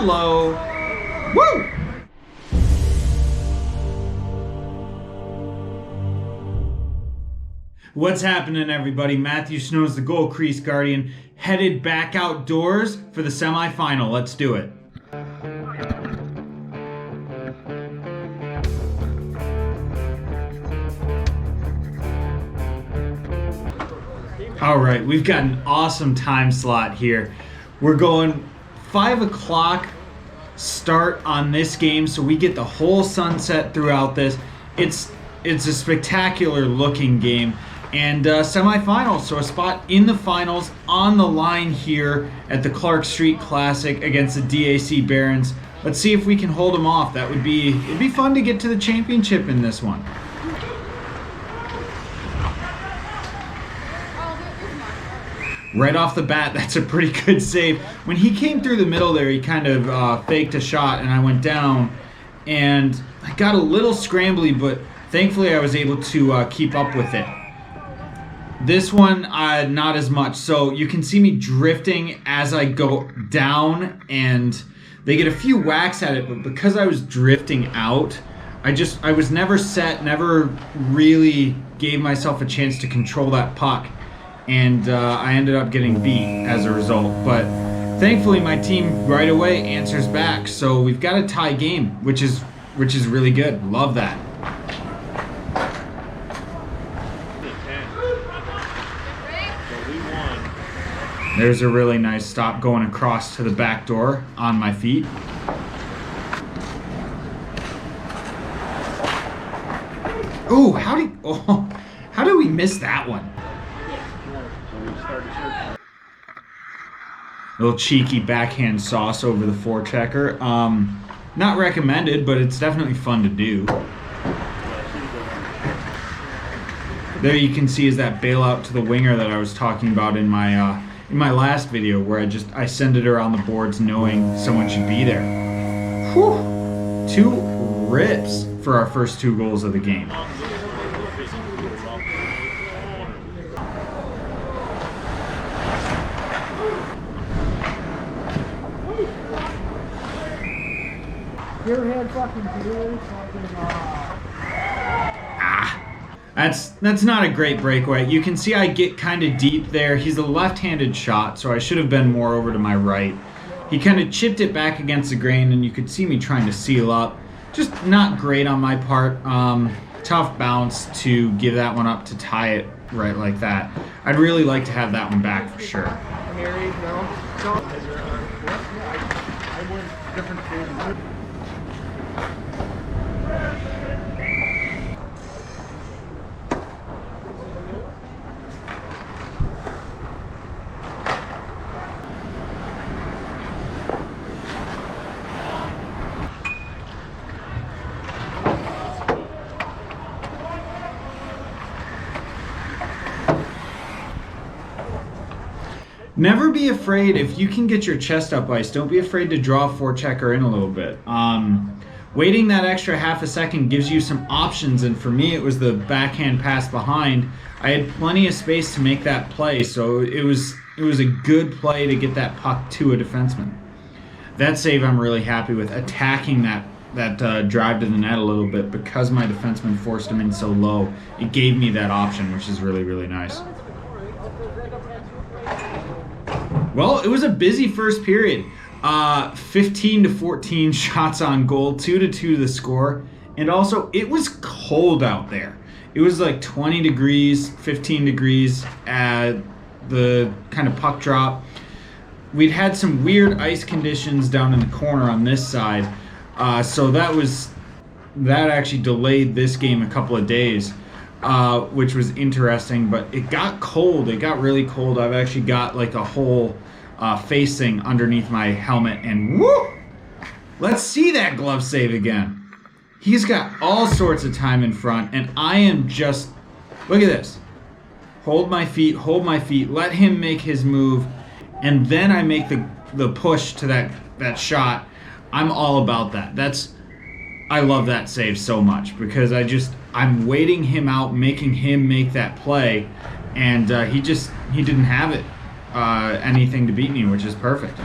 Hello. Woo! What's happening, everybody? Matthew Snow's the Goal Crease Guardian, headed back outdoors for the semifinal. Let's do it. All right, we've got an awesome time slot here. We're going 5 o'clock start on this game, so we get the whole sunset throughout this. It's a spectacular looking game. And semifinals, so a spot in the finals on the line here at the Clark Street Classic against the DAC Barons. Let's see if we can hold them off. It'd be fun to get to the championship in this one. Right off the bat, that's a pretty good save. When he came through the middle there, he kind of faked a shot, and I went down, and I got a little scrambly, but thankfully I was able to keep up with it. This one, not as much. So you can see me drifting as I go down, and they get a few whacks at it, but because I was drifting out, I was never set, never really gave myself a chance to control that puck, and I ended up getting beat as a result. But thankfully my team right away answers back, so we've got a tie game, which is really good. Love that. There's a really nice stop going across to the back door on my feet. Ooh, how do we miss that one? Little cheeky backhand sauce over the forechecker. Not recommended, but it's definitely fun to do. There you can see is that bailout to the winger that I was talking about in my last video, where I send it around the boards knowing someone should be there. Whew. 2 rips for our first 2 goals of the game. Your head fucking clear, That's not a great breakaway. You can see I get kind of deep there. He's a left-handed shot, so I should have been more over to my right. He kind of chipped it back against the grain, and you could see me trying to seal up. Just not great on my part. Tough bounce to give that one up to tie it right like that. I'd really like to have that one back for sure. Never be afraid, if you can get your chest up ice, don't be afraid to draw a forechecker in a little bit. Waiting that extra half a second gives you some options, and for me it was the backhand pass behind. I had plenty of space to make that play, so it was a good play to get that puck to a defenseman. That save I'm really happy with, attacking that drive to the net a little bit, because my defenseman forced him in so low. It gave me that option, which is really, really nice. Well, it was a busy first period. 15-14 shots on goal, 2-2 the score. And also, it was cold out there. It was like 20 degrees, 15 degrees at the kind of puck drop. We'd had some weird ice conditions down in the corner on this side. So that actually delayed this game a couple of days. Which was interesting, but it got cold. It got really cold. I've actually got like a whole face thing underneath my helmet, and woo! Let's see that glove save again. He's got all sorts of time in front, and I am just, look at this. Hold my feet, let him make his move, and then I make the push to that shot. I'm all about that. I love that save so much, because I'm waiting him out, making him make that play, and he didn't have it anything to beat me, which is perfect.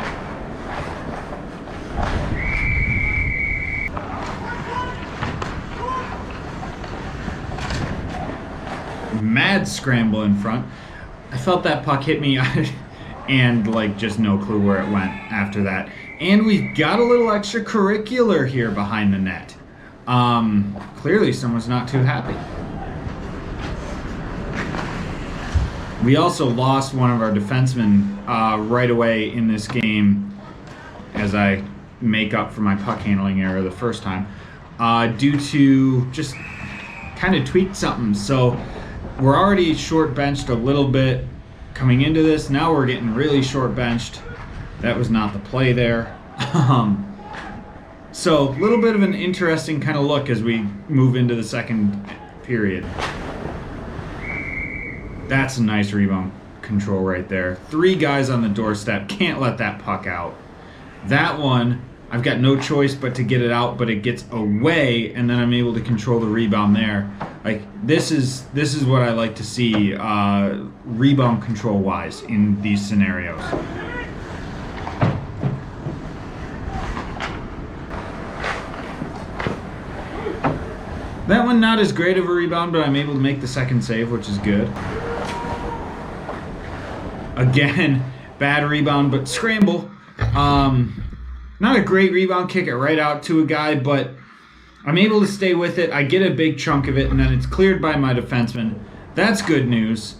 mad scramble in front. I felt that puck hit me and like just no clue where it went after that. And we've got a little extracurricular here behind the net. Clearly someone's not too happy. We also lost one of our defensemen right away in this game as I make up for my puck handling error the first time due to just kind of tweaked something. So we're already short benched a little bit coming into this. Now we're getting really short benched. That was not the play there. So a little bit of an interesting kind of look as we move into the second period. That's a nice rebound control right there. 3 guys on the doorstep. Can't let that puck out. That one, I've got no choice but to get it out, but it gets away, and then I'm able to control the rebound there. Like this is what I like to see rebound control wise in these scenarios. That one not as great of a rebound, but I'm able to make the second save, which is good. Again, bad rebound, but scramble. Not a great rebound, kick it right out to a guy, but I'm able to stay with it. I get a big chunk of it, and then it's cleared by my defenseman. That's good news.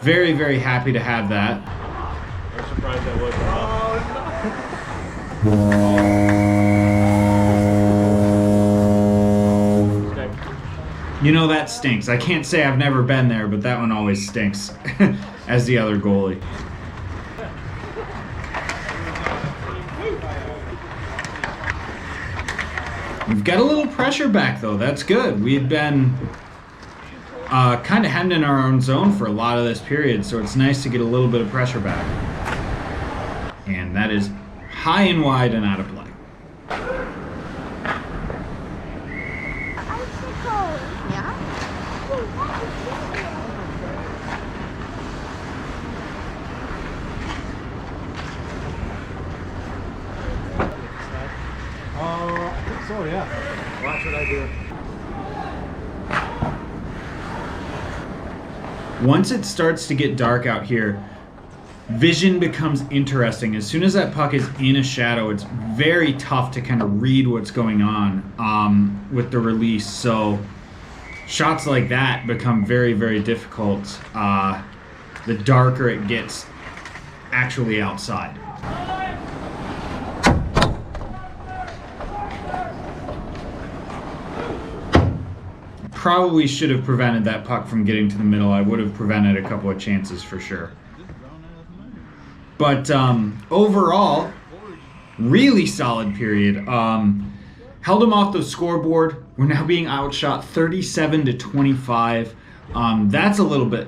Very, very happy to have that. I'm surprised that wasn't You know, that stinks. I can't say I've never been there, but that one always stinks as the other goalie. We've got a little pressure back, though. That's good. We've been kind of hemmed in our own zone for a lot of this period, so it's nice to get a little bit of pressure back. And that is high and wide and out of play. I think so, yeah. Watch what I do. Once it starts to get dark out here, vision becomes interesting. As soon as that puck is in a shadow, it's very tough to kind of read what's going on with the release. So shots like that become very, very difficult the darker it gets actually outside. Probably should have prevented that puck from getting to the middle. I would have prevented a couple of chances for sure. But overall, really solid period. Held them off the scoreboard. We're now being outshot 37-25. That's a little bit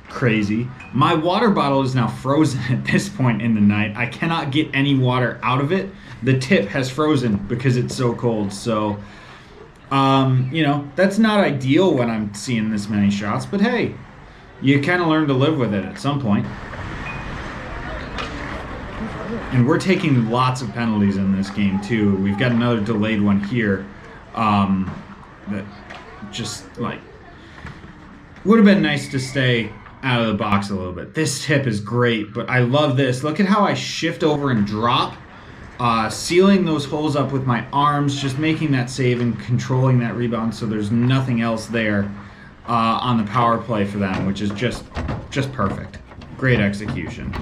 crazy. My water bottle is now frozen at this point in the night. I cannot get any water out of it. The tip has frozen because it's so cold. So you know, that's not ideal when I'm seeing this many shots, but hey, you kind of learn to live with it at some point. And we're taking lots of penalties in this game too. We've got another delayed one here that just like would have been nice to stay out of the box a little bit. This tip is great, but I love this. Look at how I shift over and drop. Sealing those holes up with my arms, just making that save and controlling that rebound so there's nothing else there on the power play for them, which is just perfect. Great execution.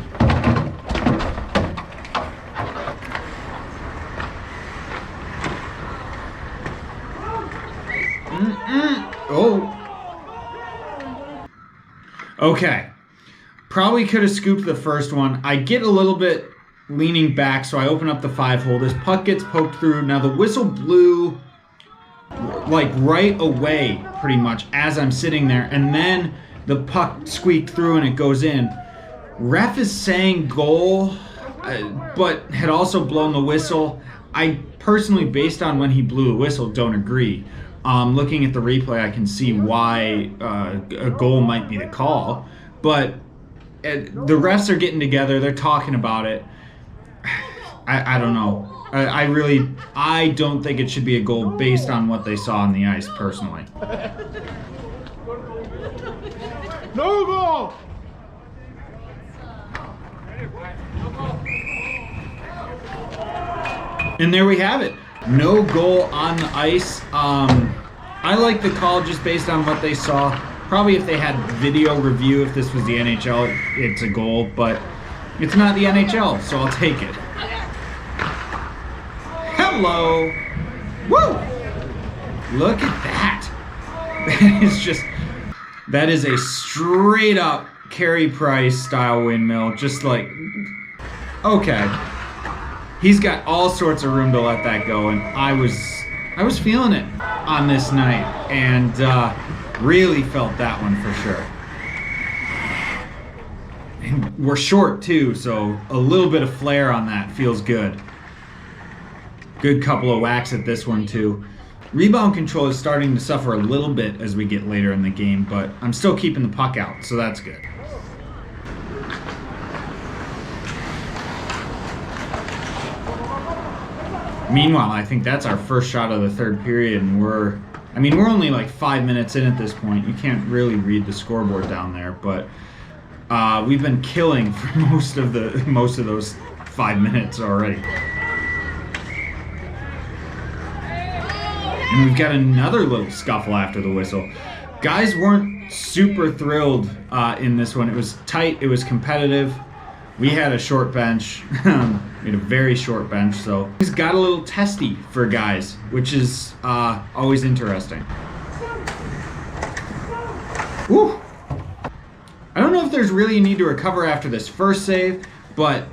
Oh. Okay. Probably could have scooped the first one. I get a little bit leaning back, so I open up the 5-hole. This puck gets poked through. Now the whistle blew like right away pretty much as I'm sitting there, and then the puck squeaked through and it goes in. Ref is saying goal, but had also blown the whistle. I personally, based on when he blew the whistle, don't agree. Looking at the replay, I can see why a goal might be the call, but the refs are getting together. They're talking about it. I don't know. I don't think it should be a goal based on what they saw on the ice, personally. No goal! And there we have it. No goal on the ice. I like the call just based on what they saw. Probably if they had video review, if this was the NHL, it's a goal, but it's not the NHL, so I'll take it. Hello. Woo! Look at that. That is a straight up Carey Price style windmill. Just like, okay. He's got all sorts of room to let that go, and I was feeling it on this night, and really felt that one for sure. And we're short too, so a little bit of flair on that feels good. Good couple of whacks at this one too. Rebound control is starting to suffer a little bit as we get later in the game, but I'm still keeping the puck out, so that's good. Meanwhile, I think that's our first shot of the third period, and we're only like 5 minutes in at this point. You can't really read the scoreboard down there, but we've been killing for most of those 5 minutes already. And we've got another little scuffle after the whistle. Guys weren't super thrilled in this one. It was tight. It was competitive. We had a short bench. We had a very short bench, so it's got a little testy for guys, which is always interesting. Woo! I don't know if there's really a need to recover after this first save, but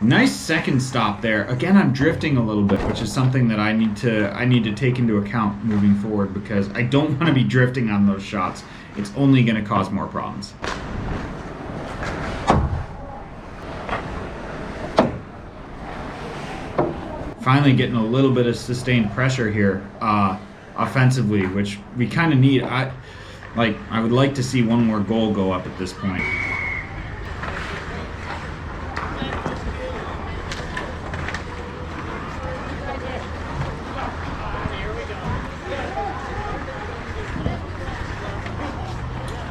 nice second stop there. Again, I'm drifting a little bit, which is something that I need to take into account moving forward, because I don't want to be drifting on those shots. It's only going to cause more problems. Finally getting a little bit of sustained pressure here offensively, which we kind of need. I would like to see one more goal go up at this point.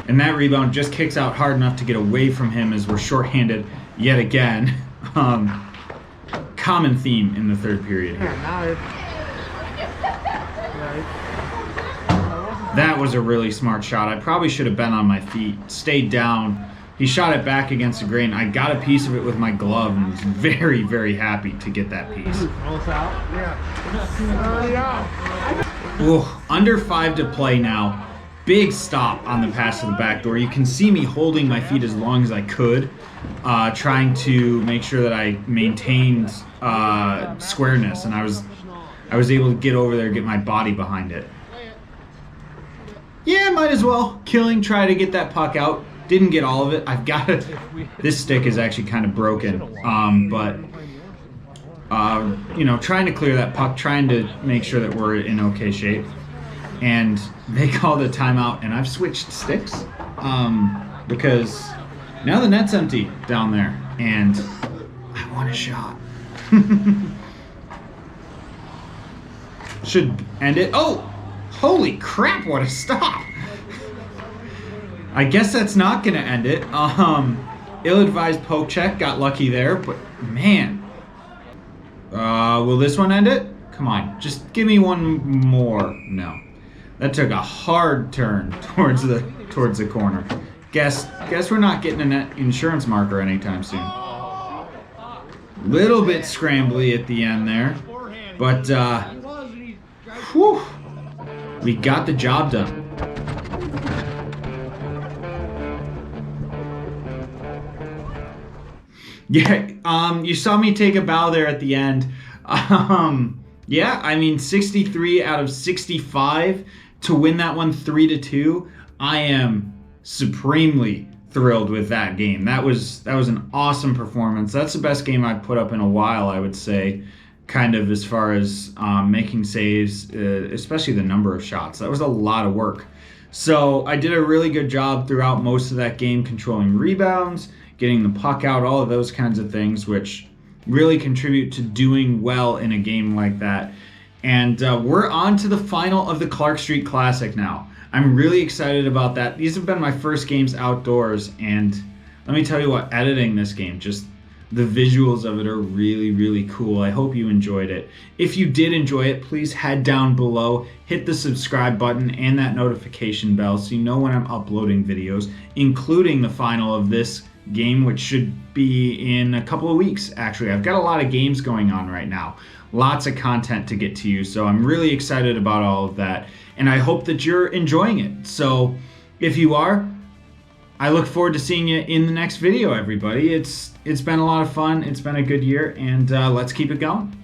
And that rebound just kicks out hard enough to get away from him as we're shorthanded yet again. Common theme in the third period here. That was a really smart shot. I probably should have been on my feet, stayed down. He shot it back against the grain. I got a piece of it with my glove and was very, very happy to get that piece. Ooh, under 5 to play now. Big stop on the pass to the back door. You can see me holding my feet as long as I could, trying to make sure that I maintained squareness, and I was able to get over there, get my body behind it. Yeah, might as well. Try to get that puck out. Didn't get all of it. I've got it. This stick is actually kind of broken, but trying to clear that puck, trying to make sure that we're in okay shape. And they called a timeout, and I've switched sticks because now the net's empty down there, and I want a shot. Should end it. Oh, holy crap, what a stop. I guess that's not going to end it. Ill-advised poke check, got lucky there, but man. Will this one end it? Come on, just give me one more. No. That took a hard turn towards the corner. Guess we're not getting a net insurance marker anytime soon. Little bit scrambly at the end there, but whew, we got the job done. Yeah, you saw me take a bow there at the end. Yeah, I mean 63 out of 65 to win that one 3-2. I am supremely thrilled with that game. That was an awesome performance. That's the best game I've put up in a while, I would say, kind of as far as making saves, especially the number of shots. That was a lot of work. So I did a really good job throughout most of that game, controlling rebounds, getting the puck out, all of those kinds of things, which really contribute to doing well in a game like that. And we're on to the final of the Clark Street Classic now. I'm really excited about that. These have been my first games outdoors, and let me tell you what, editing this game, just the visuals of it are really, really cool. I hope you enjoyed it. If you did enjoy it, please head down below, hit the subscribe button and that notification bell so you know when I'm uploading videos, including the final of this game, which should be in a couple of weeks. Actually, I've got a lot of games going on right now, lots of content to get to you, so I'm really excited about all of that, and I hope that you're enjoying it. So if you are, I look forward to seeing you in the next video, everybody. It's been a lot of fun, it's been a good year, and let's keep it going.